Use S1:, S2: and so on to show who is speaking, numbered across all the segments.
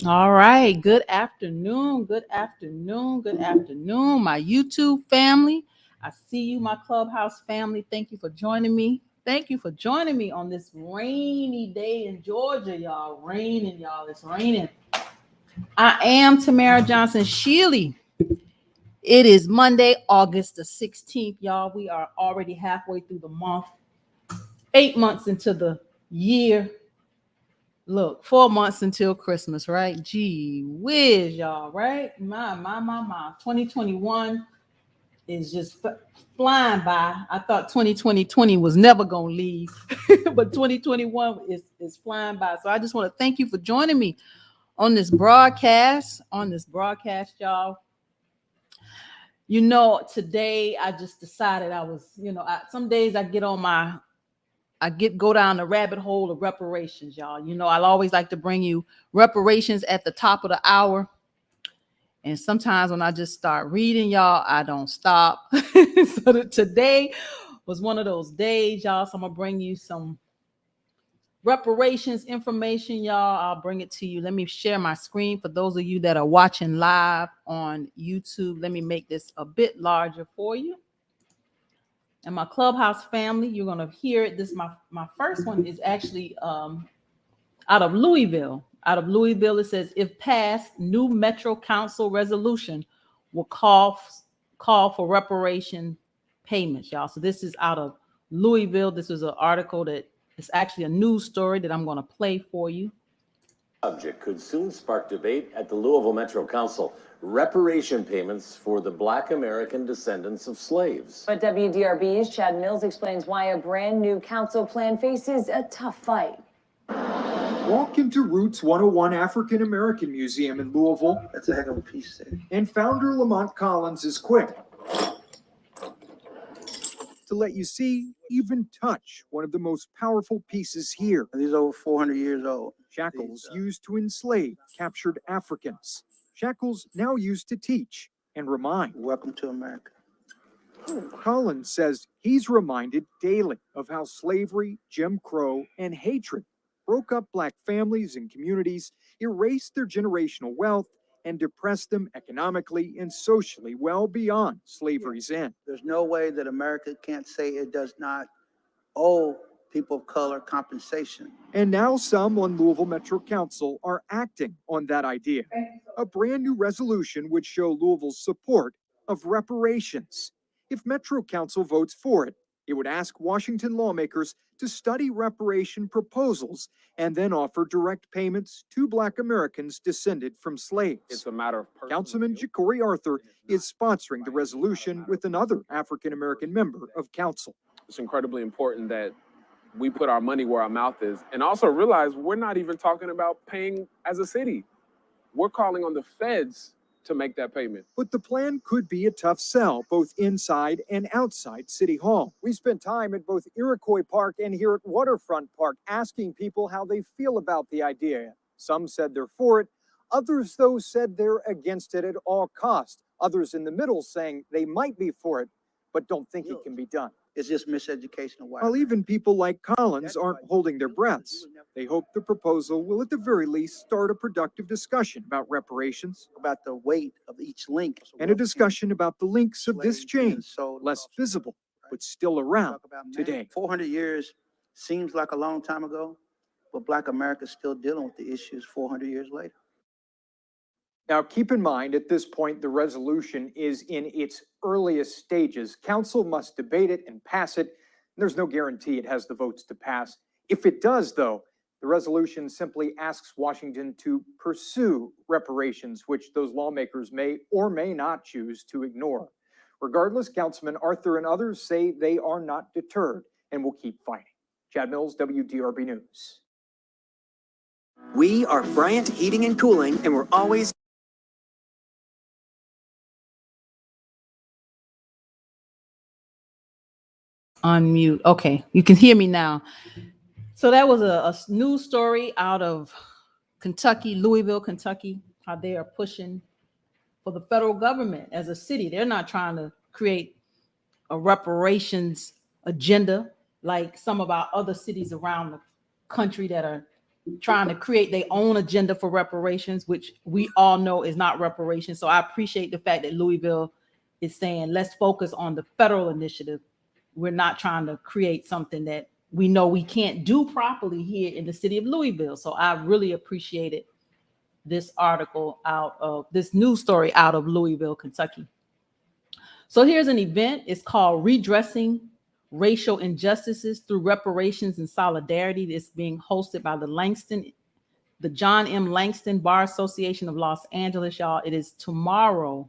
S1: All right. Good afternoon. Good afternoon. Good afternoon, my YouTube family. I see you, my Clubhouse family. Thank you for joining me. Thank you for joining me on this rainy day in Georgia, y'all. Raining, y'all. It's raining. I am Tamara Johnson Shealy. It is Monday, August the 16th, y'all. We are already halfway through the month, 8 months into the year. Look, 4 months until Christmas, right? Gee whiz, y'all, right? My. 2021 is just flying by. I thought 2020 was never going to leave, but 2021 is flying by. So I just want to thank you for joining me on this broadcast, y'all. You know, today I just decided some days I get on go down the rabbit hole of reparations, y'all. You know, I'll always like to bring you reparations at the top of the hour. And sometimes when I just start reading, y'all, I don't stop. So today was one of those days, y'all. So I'm going to bring you some reparations information, y'all. I'll bring it to you. Let me share my screen for those of you that are watching live on YouTube. Let me make this a bit larger for you. And my Clubhouse family, you're going to hear it. This my first one is actually out of Louisville. Out of Louisville, it says, if passed, new Metro Council resolution will call for reparation payments, y'all. So this is out of Louisville. This is an article that is actually a news story that I'm going to play for you.
S2: Subject could soon spark debate at the Louisville Metro Council. Reparation payments for the Black American descendants of slaves.
S3: But WDRB's Chad Mills explains why a brand new council plan faces a tough fight.
S4: Walk into Roots 101 African American Museum in Louisville.
S5: That's a heck of a piece there.
S4: And founder Lamont Collins is quick to let you see, even touch, one of the most powerful pieces here.
S5: These are over 400 years old.
S4: Shackles used to enslave captured Africans. Shackles now used to teach and remind.
S5: Welcome to America.
S4: Collins says he's reminded daily of how slavery, Jim Crow, and hatred broke up Black families and communities, erased their generational wealth, and depressed them economically and socially well beyond slavery's end.
S5: There's no way that America can't say it does not owe people of color compensation.
S4: And now some on Louisville Metro Council are acting on that idea. A brand new resolution would show Louisville's support of reparations. If Metro Council votes for it, it would ask Washington lawmakers to study reparation proposals and then offer direct payments to Black Americans descended from slaves.
S6: It's a matter of
S4: Councilman Ja'Cory Arthur is sponsoring the resolution with another African American member of council.
S6: It's incredibly important that we put our money where our mouth is, and also realize we're not even talking about paying as a city. We're calling on the feds to make that payment.
S4: But the plan could be a tough sell, both inside and outside City Hall. We spent time at both Iroquois Park and here at Waterfront Park asking people how they feel about the idea. Some said they're for it. Others, though, said they're against it at all costs. Others in the middle saying they might be for it, but don't think it can be done.
S5: It's just miseducation of white.
S4: While even people like Collins aren't holding their breaths, they hope the proposal will at the very least start a productive discussion about reparations,
S5: about the weight of each link,
S4: and a discussion about the links of this chain, less visible, but still around today.
S5: 400 years seems like a long time ago, but Black America is still dealing with the issues 400 years later.
S4: Now, keep in mind, at this point, the resolution is in its earliest stages. Council must debate it and pass it. There's no guarantee it has the votes to pass. If it does, though, the resolution simply asks Washington to pursue reparations, which those lawmakers may or may not choose to ignore. Regardless, Councilman Arthur and others say they are not deterred and will keep fighting. Chad Mills, WDRB News.
S7: We are Bryant Heating and Cooling, and we're always
S1: Unmute. Okay, you can hear me now. So that was a news story out of Kentucky, Louisville, Kentucky, how they are pushing for the federal government as a city. They're not trying to create a reparations agenda like some of our other cities around the country that are trying to create their own agenda for reparations, which we all know is not reparations. So I appreciate the fact that Louisville is saying, let's focus on the federal initiative. We're not trying to create something that we know we can't do properly here in the city of Louisville. So I really appreciated this article out of this news story out of Louisville, Kentucky. So here's an event. It's called Redressing Racial Injustices Through Reparations and Solidarity. It's being hosted by the John M. Langston Bar Association of Los Angeles, y'all. It is Thursday,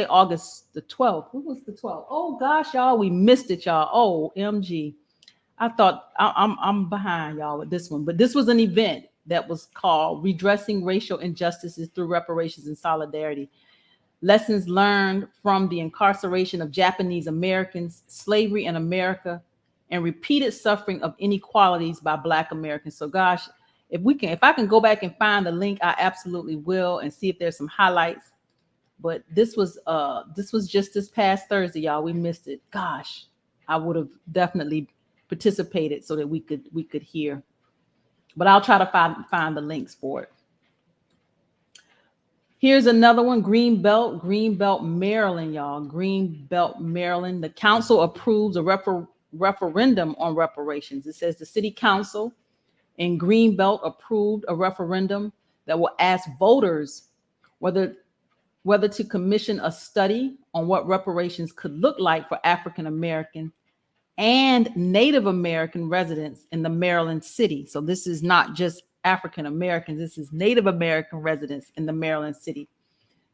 S1: August the 12th. Who was the 12th? Oh gosh, y'all, we missed it, y'all. Oh, MG. I thought I'm behind y'all with this one, but this was an event that was called Redressing Racial Injustices Through Reparations and Solidarity. Lessons learned from the incarceration of Japanese Americans, slavery in America, and repeated suffering of inequalities by Black Americans. So gosh, if I can go back and find the link, I absolutely will, and see if there's some highlights. But this was just this past Thursday, y'all. We missed it. Gosh, I would have definitely participated so that we could hear. But I'll try to find the links for it. Here's another one, Greenbelt, Maryland, y'all. Greenbelt, Maryland. The council approves a referendum on reparations. It says the city council in Greenbelt approved a referendum that will ask voters whether to commission a study on what reparations could look like for African American and Native American residents in the Maryland city. So this is not just African Americans, this is Native American residents in the Maryland city. It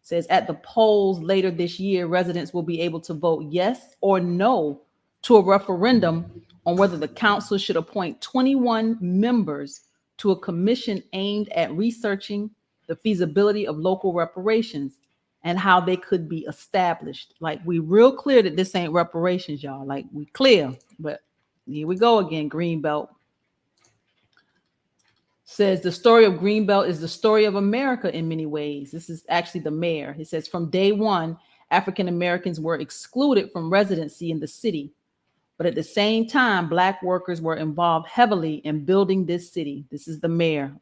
S1: says at the polls later this year, residents will be able to vote yes or no to a referendum on whether the council should appoint 21 members to a commission aimed at researching the feasibility of local reparations and how they could be established. Like, we real clear that this ain't reparations, y'all. Like, we clear, but here we go again. Greenbelt says the story of Greenbelt is the story of America in many ways. This is actually the mayor. He says from day one, African Americans were excluded from residency in the city. But at the same time, Black workers were involved heavily in building this city. This is the mayor.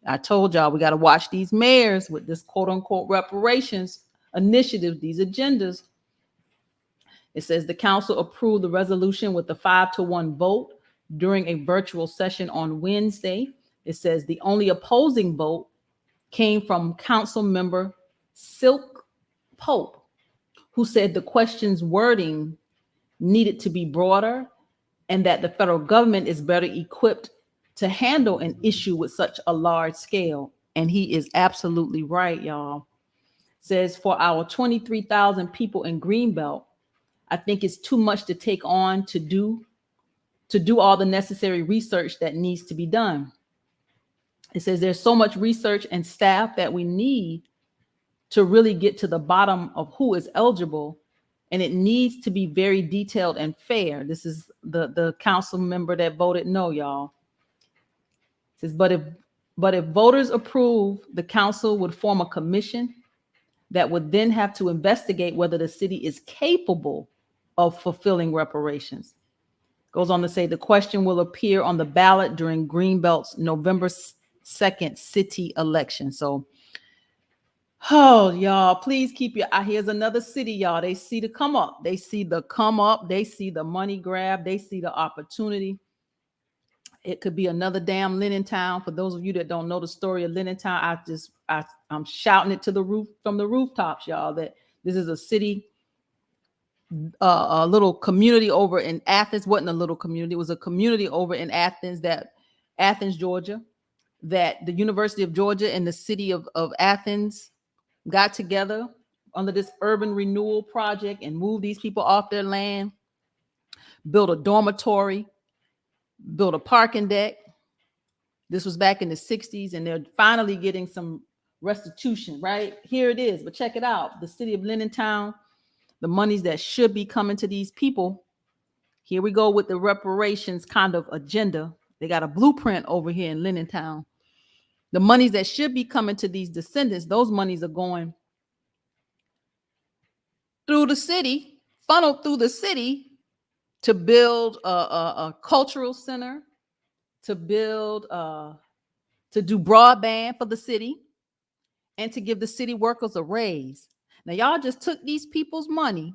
S1: I told y'all we got to watch these mayors with this quote unquote reparations initiative, these agendas. It says the council approved the resolution with a 5-1 vote during a virtual session on Wednesday. It says the only opposing vote came from council member Silk Pope, who said the question's wording needed to be broader and that the federal government is better equipped to handle an issue with such a large scale. And he is absolutely right, y'all. Says for our 23,000 people in Greenbelt, I think it's too much to take on to do all the necessary research that needs to be done. It says there's so much research and staff that we need to really get to the bottom of who is eligible, and it needs to be very detailed and fair. This is the council member that voted no, y'all. It says, but if voters approve, the council would form a commission that would then have to investigate whether the city is capable of fulfilling reparations. Goes on to say the question will appear on the ballot during Greenbelt's November 2nd city election. So, oh, y'all, please keep your eye. Here's another city, y'all. They see the come up. They see the come up. They see the money grab. They see the opportunity. It could be another damn Town. For those of you that don't know the story of Town, I'm shouting it to the roof from the rooftops, y'all, that this is a city, a little community over in Athens. Wasn't a little community. It was a community over in Athens, Georgia, that the University of Georgia and the city of Athens got together under this urban renewal project and moved these people off their land, built a dormitory, built a parking deck. This was back in the 60s, and they're finally getting some restitution, right? Here it is, but check it out. The city of Town, the monies that should be coming to these people. Here we go with the reparations kind of agenda. They got a blueprint over here in Town. The monies that should be coming to these descendants, those monies are going through the city, funneled through the city to build a cultural center, to build, to do broadband for the city, and to give the city workers a raise. Now, y'all just took these people's money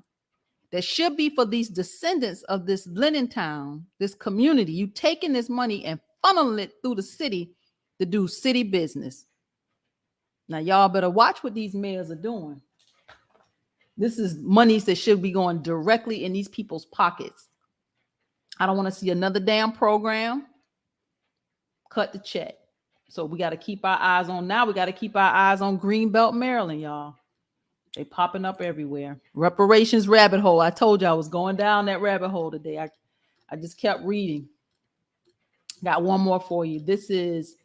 S1: that should be for these descendants of this Lenin town, this community. You taking this money and funneling it through the city to do city business. Now, y'all better watch what these mayors are doing. This is monies that should be going directly in these people's pockets. I don't want to see another damn program. Cut the check. So we got to keep our eyes on, now we got to keep our eyes on Greenbelt, Maryland, y'all. They popping up everywhere. Reparations rabbit hole. I told you I was going down that rabbit hole today. I just kept reading. Got one more for you. This is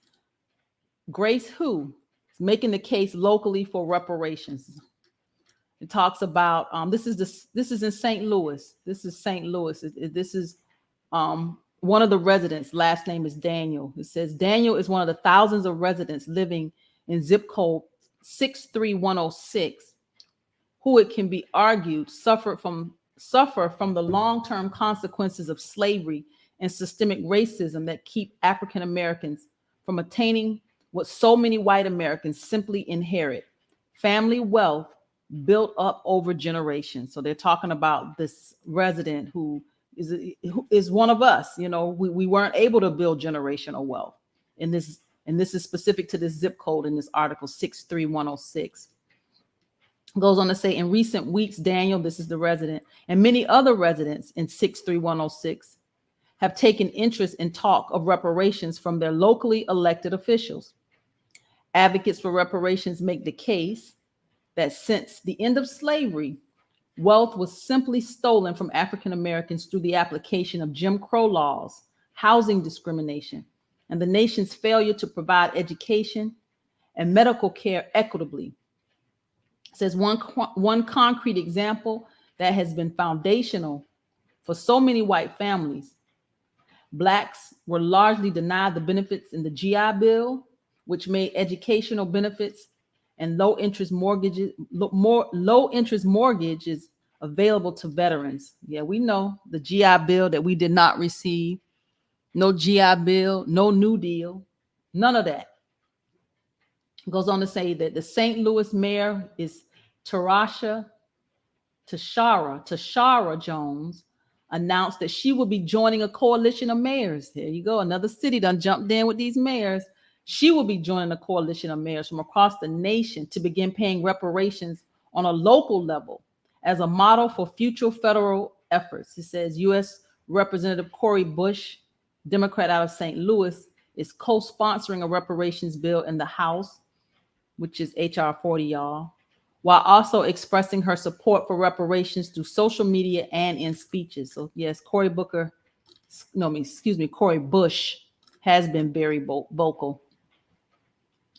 S1: Grace Who is making the case locally for reparations. It talks about this is in St. Louis. This is St. Louis. This is one of the residents. Last name is Daniel. It says Daniel is one of the thousands of residents living in zip code 63106, who it can be argued suffer from the long-term consequences of slavery and systemic racism that keep African Americans from attaining what so many white Americans simply inherit: family wealth built up over generations. So they're talking about this resident who is one of us. You know, we weren't able to build generational wealth in this, and this is specific to this zip code in this article 63106. Goes on to say, in recent weeks, Daniel, this is the resident, and many other residents in 63106 have taken interest in talk of reparations from their locally elected officials. Advocates for reparations make the case that since the end of slavery, wealth was simply stolen from African Americans through the application of Jim Crow laws, housing discrimination, and the nation's failure to provide education and medical care equitably. It says one concrete example that has been foundational for so many white families. Blacks were largely denied the benefits in the GI Bill, which made educational benefits and low interest mortgages available to veterans. Yeah, we know the GI Bill that we did not receive. No GI Bill, no New Deal, none of that. Goes on to say that the St. Louis mayor is Tashara Jones, announced that she will be joining a coalition of mayors. There you go, another city done jumped in with these mayors. She will be joining a coalition of mayors from across the nation to begin paying reparations on a local level as a model for future federal efforts. It says U.S. Representative Cori Bush, Democrat out of St. Louis, is co-sponsoring a reparations bill in the House, which is H.R. 40, y'all, while also expressing her support for reparations through social media and in speeches. So yes, Cori Bush has been very vocal.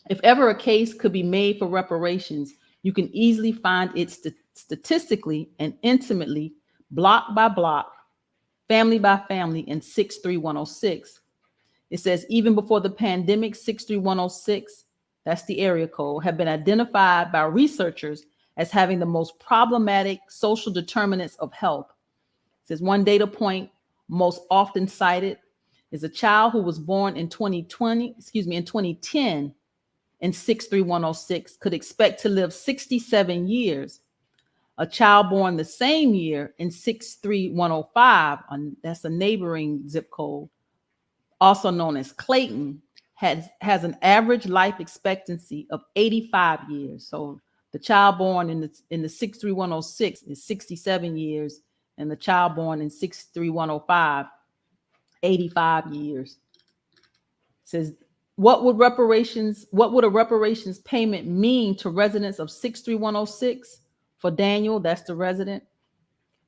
S1: If ever a case could be made for reparations, you can easily find it statistically and intimately, block by block, family by family in 63106. It says even before the pandemic, 63106, that's the area code, have been identified by researchers as having the most problematic social determinants of health. It says one data point most often cited is a child who was born in 2010 in 63106 could expect to live 67 years. A child born the same year in 63105, that's a neighboring zip code, also known as Clayton, has an average life expectancy of 85 years. So the child born in the 63106 is 67 years, and the child born in 63105, 85 years. It says, what would a reparations payment mean to residents of 63106? For Daniel, that's the resident.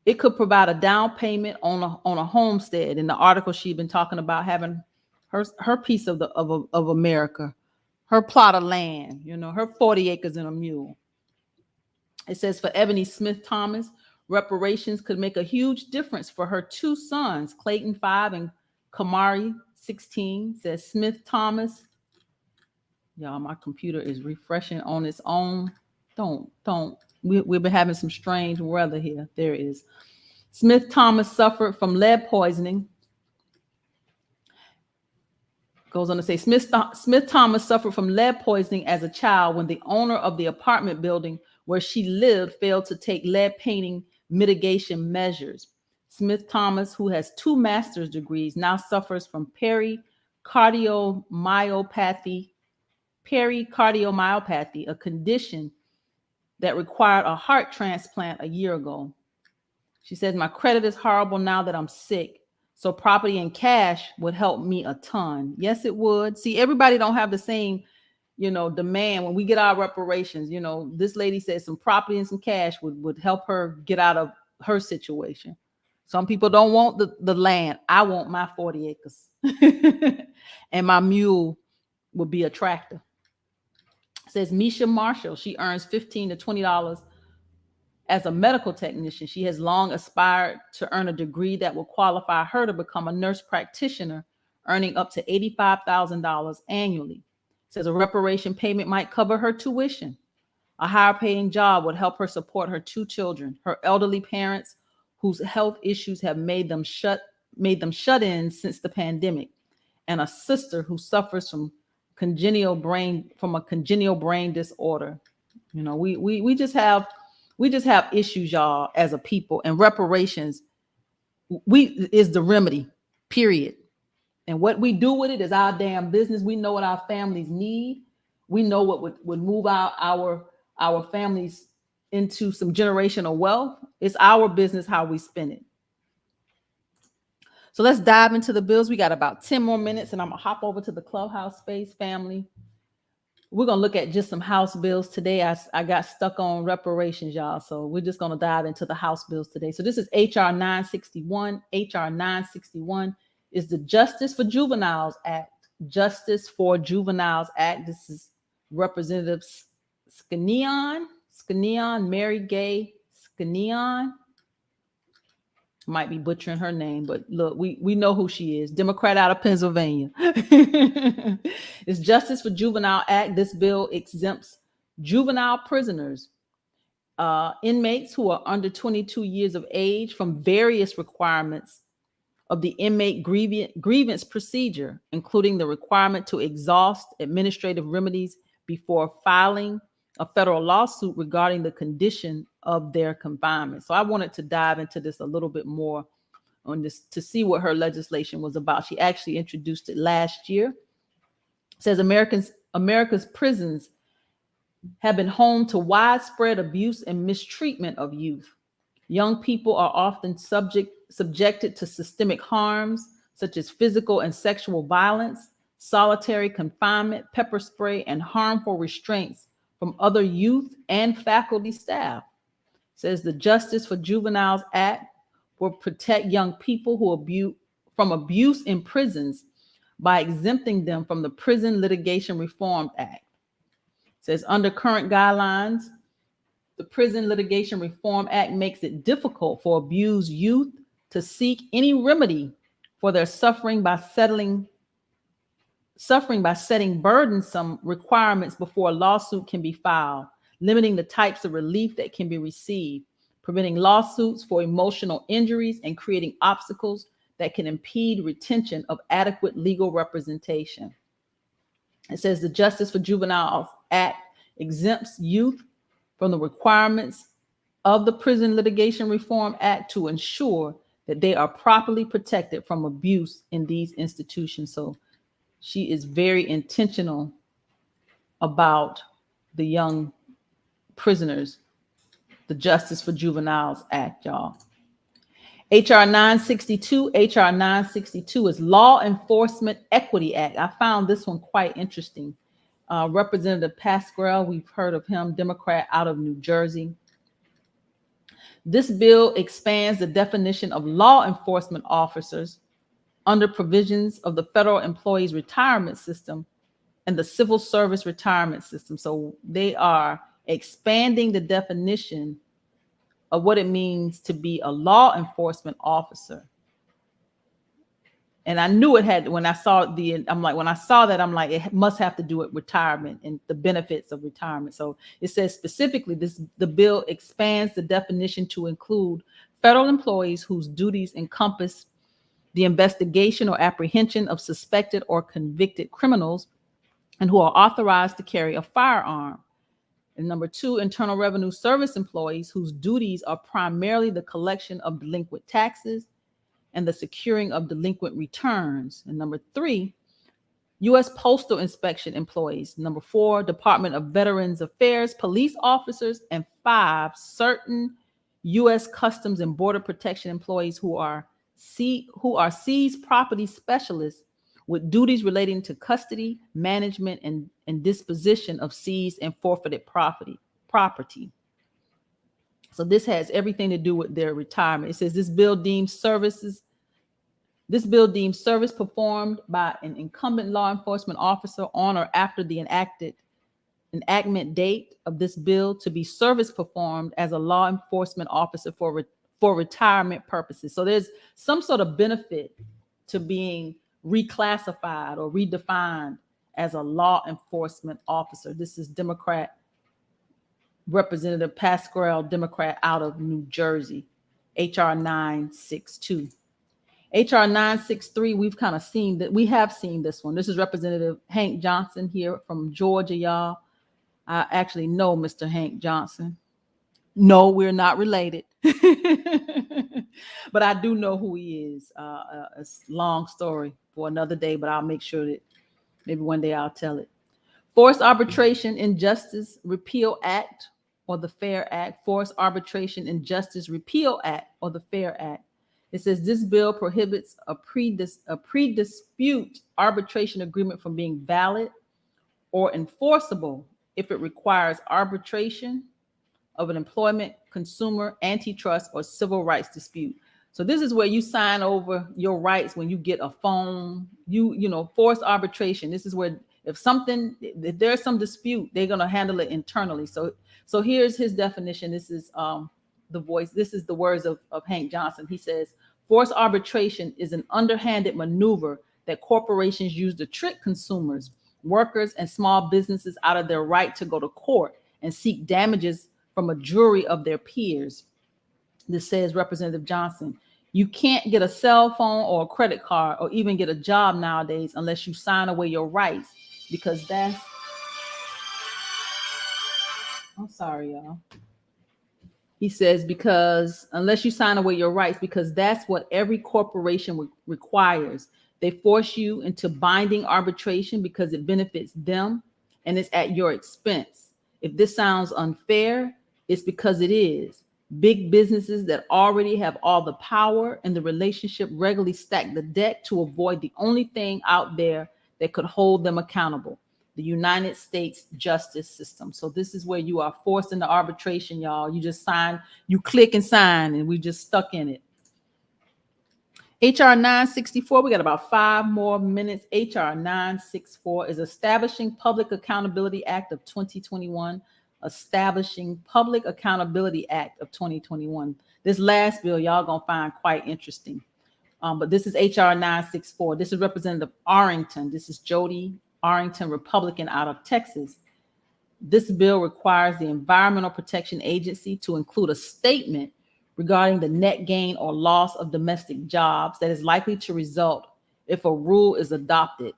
S1: It could provide a down payment on a homestead. In the article, she'd been talking about having her piece of America, her plot of land, her 40 acres and a mule. It says for Ebony Smith Thomas, reparations could make a huge difference for her two sons, Clayton 5 and Kamari 16. Says Smith Thomas. Y'all, my computer is refreshing on its own. We've been having some strange weather here. There it is. Smith Thomas suffered from lead poisoning Goes on to say Smith Thomas suffered from lead poisoning as a child when the owner of the apartment building where she lived failed to take lead painting mitigation measures. Smith Thomas, who has 2 master's degrees, now suffers from pericardiomyopathy, a condition that required a heart transplant a year ago. She says, my credit is horrible now that I'm sick. So property and cash would help me a ton. Yes, it would. See, everybody don't have the same, demand. When we get our reparations, this lady says some property and some cash would help her get out of her situation. Some people don't want the land. I want my 40 acres. And my mule would be a tractor. It says Misha Marshall, she earns $15 to $20 as a medical technician. She has long aspired to earn a degree that will qualify her to become a nurse practitioner, earning up to $85,000 annually. It says a reparation payment might cover her tuition. A higher paying job would help her support her 2 children, her elderly parents whose health issues have made them shut-ins since the pandemic, and a sister who suffers from a congenial brain disorder. We just have issues, y'all, as a people, and reparations is the remedy, period. And what we do with it is our damn business. We know what our families need. We know what would move our families into some generational wealth. It's our business how we spend it. So let's dive into the bills. We got about 10 more minutes, and I'm gonna hop over to the clubhouse space, family. We're going to look at just some House bills today. I got stuck on reparations, y'all. So we're just going to dive into the House bills today. So this is H.R. 961. H.R. 961 is the Justice for Juveniles Act. Justice for Juveniles Act. This is Representative Scanion, Mary Gay Scanion. Might be butchering her name, but look, we know who she is. Democrat out of Pennsylvania. It's Justice for Juvenile Act. This bill exempts juvenile prisoners, inmates who are under 22 years of age from various requirements of the inmate grievance procedure, including the requirement to exhaust administrative remedies before filing a federal lawsuit regarding the condition of their confinement. So I wanted to dive into this a little bit more on this to see what her legislation was about. She actually introduced it last year. It says America's prisons have been home to widespread abuse and mistreatment of youth. Young people are often subjected to systemic harms such as physical and sexual violence, solitary confinement, pepper spray, and harmful restraints from other youth and faculty staff. It says the Justice for Juveniles Act will protect young people from abuse in prisons by exempting them from the Prison Litigation Reform Act. It says under current guidelines, the Prison Litigation Reform Act makes it difficult for abused youth to seek any remedy for their suffering by setting burdensome requirements before a lawsuit can be filed, limiting the types of relief that can be received, preventing lawsuits for emotional injuries, and creating obstacles that can impede retention of adequate legal representation. It says the Justice for Juveniles Act exempts youth from the requirements of the Prison Litigation Reform Act to ensure that they are properly protected from abuse in these institutions. So she is very intentional about the young prisoners, the Justice for Juveniles Act, y'all. H.R. 962. H.R. 962 is Law Enforcement Equity Act. I found this one quite interesting. Representative Pasquarello, we've heard of him, Democrat out of New Jersey. This bill expands the definition of law enforcement officers under provisions of the Federal Employees Retirement System and the Civil Service Retirement System. So they are expanding the definition of what it means to be a law enforcement officer. And I knew it had, when I saw that, I'm like, it must have to do with retirement and the benefits of retirement. So it says specifically, the bill expands the definition to include federal employees whose duties encompass the investigation or apprehension of suspected or convicted criminals and who are authorized to carry a firearm. And number 2, Internal Revenue Service employees whose duties are primarily the collection of delinquent taxes and the securing of delinquent returns. And number 3, U.S. Postal Inspection employees. Number 4, Department of Veterans Affairs police officers. And 5, certain U.S. Customs and Border Protection employees who are seized property specialists with duties relating to custody, management, and disposition of seized and forfeited property. So this has everything to do with their retirement. It says this bill deems service performed by an incumbent law enforcement officer on or after the enactment date of this bill to be service performed as a law enforcement officer for retirement purposes. So there's some sort of benefit to being reclassified or redefined as a law enforcement officer. This is Democrat Representative Pasquale, Democrat out of New Jersey, HR 962. HR 963, we've kind of seen that. We have seen this one. This is Representative Hank Johnson here from Georgia, y'all. I actually know Mr. Hank Johnson. No, we're not related. But I do know who he is. It's a long story for another day, but I'll make sure that maybe one day I'll tell it. Forced Arbitration and Justice Repeal Act or the FAIR Act. Forced Arbitration and Justice Repeal Act or the FAIR Act. It says this bill prohibits a pre-dispute arbitration agreement from being valid or enforceable if it requires arbitration of an employment, consumer, antitrust, or civil rights dispute. So this is where you sign over your rights when you get a phone, forced arbitration. This is where if there's some dispute, they're going to handle it internally. So here's his definition. This is this is the words of Hank Johnson. He says, forced arbitration is an underhanded maneuver that corporations use to trick consumers, workers, and small businesses out of their right to go to court and seek damages from a jury of their peers. This says Representative Johnson, you can't get a cell phone or a credit card or even get a job nowadays unless you sign away your rights, because I'm sorry, y'all. He says, because unless you sign away your rights, because that's what every corporation requires. They force you into binding arbitration because it benefits them and it's at your expense. If this sounds unfair, it's because it is. Big businesses that already have all the power and the relationship regularly stack the deck to avoid the only thing out there that could hold them accountable, the United States justice system. So this is where you are forced into arbitration, y'all. You just sign, you click and sign, and we just stuck in it. HR 964, we got about 5 more minutes. HR 964 is Establishing Public Accountability Act of 2021. Establishing Public Accountability Act of 2021. This last bill, y'all gonna find quite interesting. But this is HR 964. This is Representative Arrington. This is Jody Arrington, Republican out of Texas. This bill requires the Environmental Protection Agency to include a statement regarding the net gain or loss of domestic jobs that is likely to result if a rule is adopted,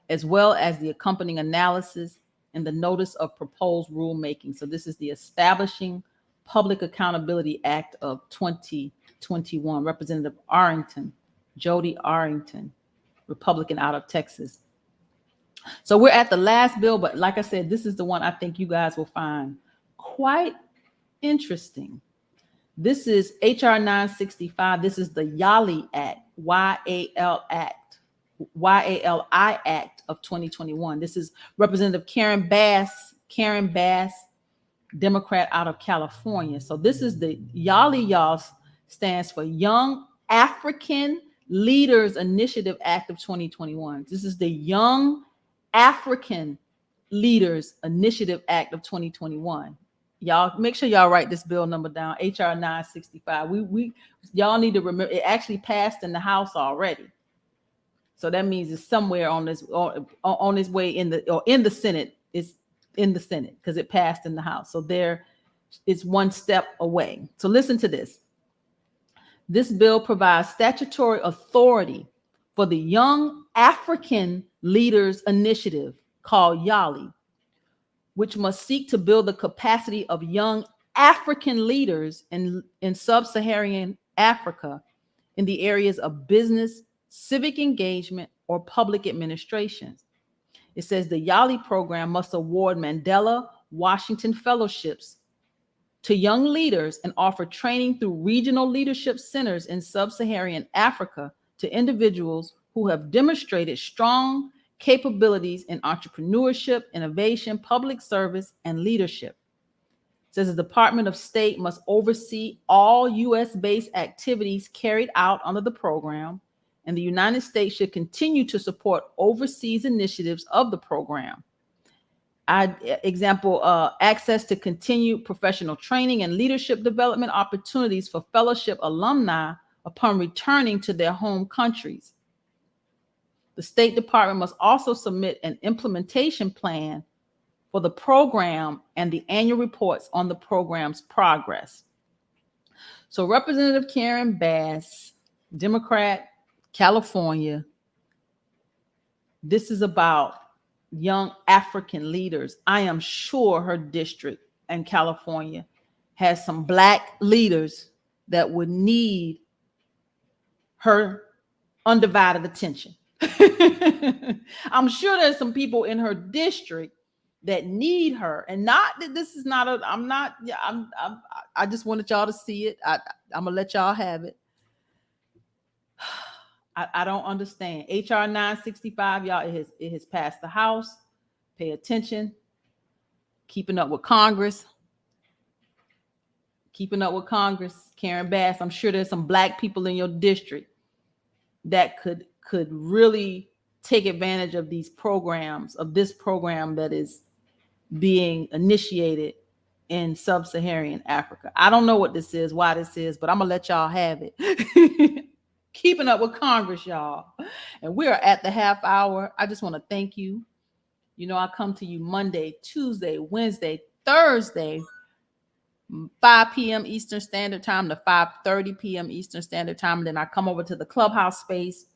S1: as well as the accompanying analysis and the notice of proposed rulemaking. So this is the Establishing Public Accountability Act of 2021. Representative Arrington, Jody Arrington, Republican out of Texas. So we're at the last bill, but like I said, this is the one I think you guys will find quite interesting. This is HR 965. This is the YALI Act, Y-A-L-I Act of 2021. This is Representative Karen Bass, Democrat out of California. So this is the YALI, y'all, stands for Young African Leaders Initiative Act of 2021. This is the Young African Leaders Initiative Act of 2021. Y'all make sure y'all write this bill number down, HR 965. Y'all need to remember it actually passed in the House already. So that means it's somewhere on this way in the Senate. It's in the Senate because it passed in the House. So there it's one step away. So listen to this. This bill provides statutory authority for the Young African Leaders Initiative, called YALI, which must seek to build the capacity of young African leaders in sub-Saharan Africa in the areas of business, civic engagement, or public administration. It says the YALI program must award Mandela Washington Fellowships to young leaders and offer training through regional leadership centers in sub-Saharan Africa to individuals who have demonstrated strong capabilities in entrepreneurship, innovation, public service, and leadership. It says the Department of State must oversee all U.S.-based activities carried out under the program, and the United States should continue to support overseas initiatives of the program. Access to continued professional training and leadership development opportunities for fellowship alumni upon returning to their home countries. The State Department must also submit an implementation plan for the program and the annual reports on the program's progress. So Representative Karen Bass, Democrat, California, this is about young African leaders. I am sure her district in California has some Black leaders that would need her undivided attention. I'm sure there's some people in her district that need her, and not that this is not a, I just wanted y'all to see it. I'm gonna let y'all have it. I don't understand. HR 965, y'all, it has passed the House. Pay attention. Keeping up with Congress. Keeping up with Congress. Karen Bass, I'm sure there's some Black people in your district that could really take advantage of these programs, of this program that is being initiated in sub-Saharan Africa. I don't know what this is, why this is, but I'm gonna let y'all have it. Keeping up with Congress, y'all. And we are at the half hour. I just want to thank you. You know, I come to you Monday, Tuesday, Wednesday, Thursday, 5 p.m. Eastern Standard Time to 5:30 p.m. Eastern Standard Time. And then I come over to the clubhouse space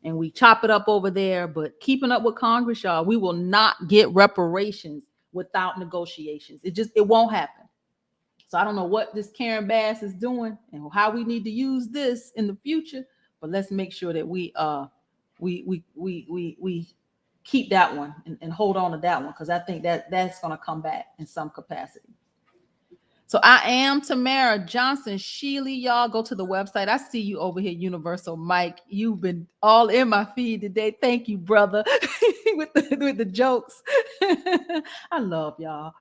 S1: and we chop it up over there. But keeping up with Congress, y'all, we will not get reparations without negotiations. It won't happen. So I don't know what this Karen Bass is doing and how we need to use this in the future, but let's make sure that we keep that one and hold on to that one, because I think that's going to come back in some capacity. So I am Tamara Johnson Shealy. Y'all go to the website. I see you over here, Universal Mike. You've been all in my feed today. Thank you, brother, with the jokes. I love y'all.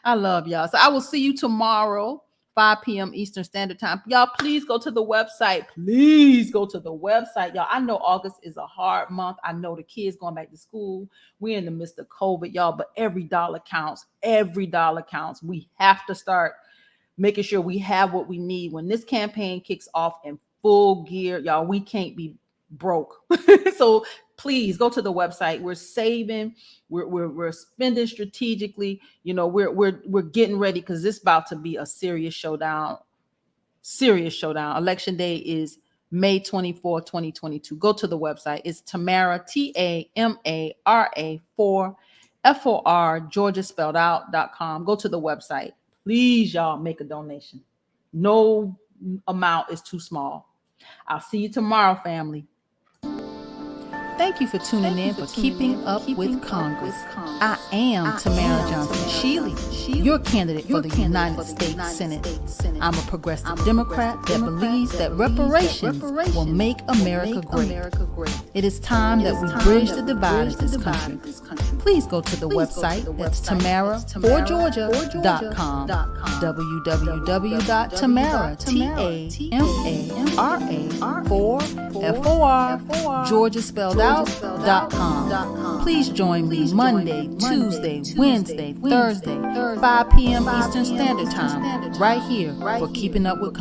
S1: I love y'all. So I will see you tomorrow, 5 p.m. Eastern Standard Time. Y'all, please go to the website. Please go to the website. Y'all, I know August is a hard month. I know the kids going back to school. We're in the midst of COVID, y'all, but every dollar counts. Every dollar counts. We have to start making sure we have what we need. When this campaign kicks off in full gear, y'all, we can't be broke. So please go to the website. We're saving, we're spending strategically. You know, we're getting ready, because this is about to be a serious showdown. Serious showdown. Election day is May 24, 2022. Go to the website. It's Tamara, TAMARA 4 FOR Georgia spelled out.com. Go to the website. Please, y'all, make a donation. No amount is too small. I'll see you tomorrow, family. Thank you for tuning in for Keeping Up with Congress. I am Tamara Johnson Shealy, your candidate for the United States Senate. I'm a progressive Democrat that believes that reparations will make America great. It is time that we bridge the divide in this country. Please go to the website. That's tamara4georgia.com. www.tamara4 Georgia spelled out.com. Please join me Monday, Tuesday, Wednesday, Thursday, 5 p.m. Eastern Standard Time, right here for Keeping Up with Congress.